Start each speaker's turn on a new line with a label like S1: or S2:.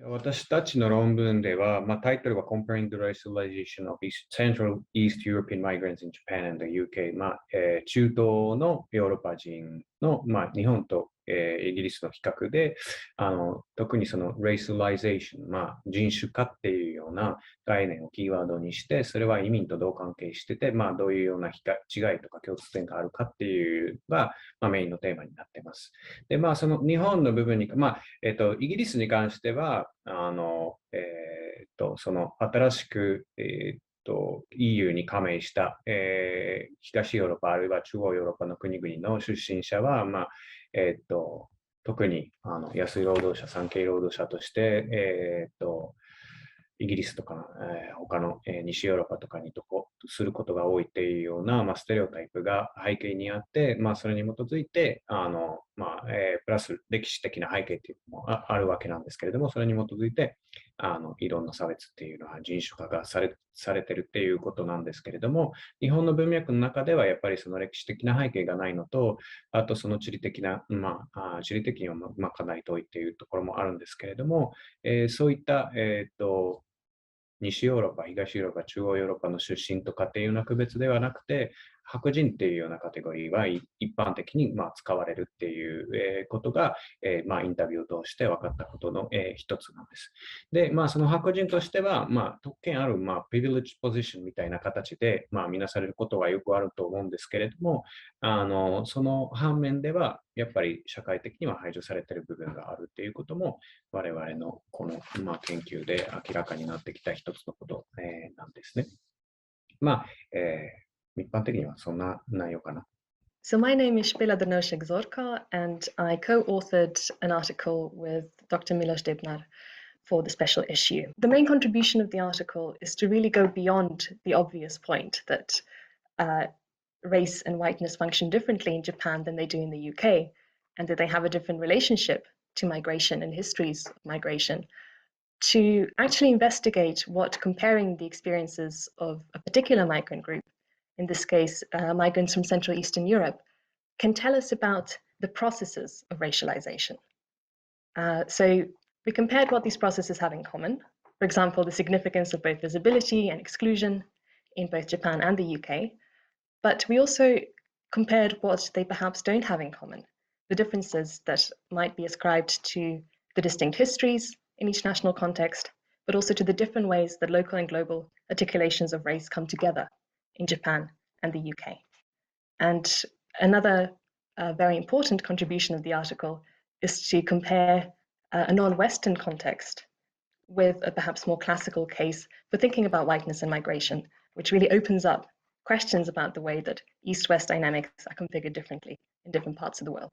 S1: 私たちの論文では、タイトルは Comparing the Racialization of Central East European Migrants in Japan and the UK、中東のヨーロッパ人の、日本と、イギリスの比較で、特にその Racialization、人種化っていうような概念をキーワードにして、それは移民とどう関係してて、どういうような違いとか共通点があるかっていうのが、メインのテーマになっています。で、その日本の部分に、イギリスに関しては、その新しく、EU に加盟した、東ヨーロッパあるいは中央ヨーロッパの国々の出身者は、特に安い労働者、産経労働者として、イギリスとか、他の、西ヨーロッパとかにすることが多いっていうような、ステレオタイプが背景にあって、それに基づいて、プラス歴史的な背景っていうのもあるわけなんですけれども、それに基づいて、いろんな差別っていうのは人種化がされてるっていうことなんですけれども、日本の文脈の中ではやっぱりその歴史的な背景がないのと、あとその地理的な、地理的にはかなり遠いっていうところもあるんですけれども、そういった、西ヨーロッパ、東ヨーロッパ、中央ヨーロッパの出身とかっていうような区別ではなくて、白人っていうようなカテゴリーは一般的に使われるっていうことが、インタビューを通して分かったことの一つなんです。で、その白人としては、特権ある、privileged position みたいな形で、見なされることはよくあると思うんですけれども、その反面では、やっぱり社会的には排除されている部分があるっていうことも、我々のこの、研究で明らかになってきた一つのこと、なんですね。一般的にはそんな内容かな。
S2: So my name is Spela Drnošek Zorka, and I co-authored an article with Dr. Milos Debnar for the special issue. The main contribution of the article is to really go beyond the obvious point that race and whiteness function differently in Japan than they do in the UK, and that they have a different relationship to migration and histories of migration, to actually investigate what comparing the experiences of a particular migrant group, in this case, migrants from Central Eastern Europe, can tell us about the processes of racialization. So we compared what these processes have in common, for example, the significance of both visibility and exclusion in both Japan and the UK, but we also compared what they perhaps don't have in common, the differences that might be ascribed to the distinct histories in each national context, but also to the different ways that local and global articulations of race come together in Japan and the UK. And another very important contribution of the article is to compare a non-Western context with a perhaps more classical case for thinking about whiteness and migration, which really opens up questions about the way that East-West dynamics are configured differently in different parts of the world.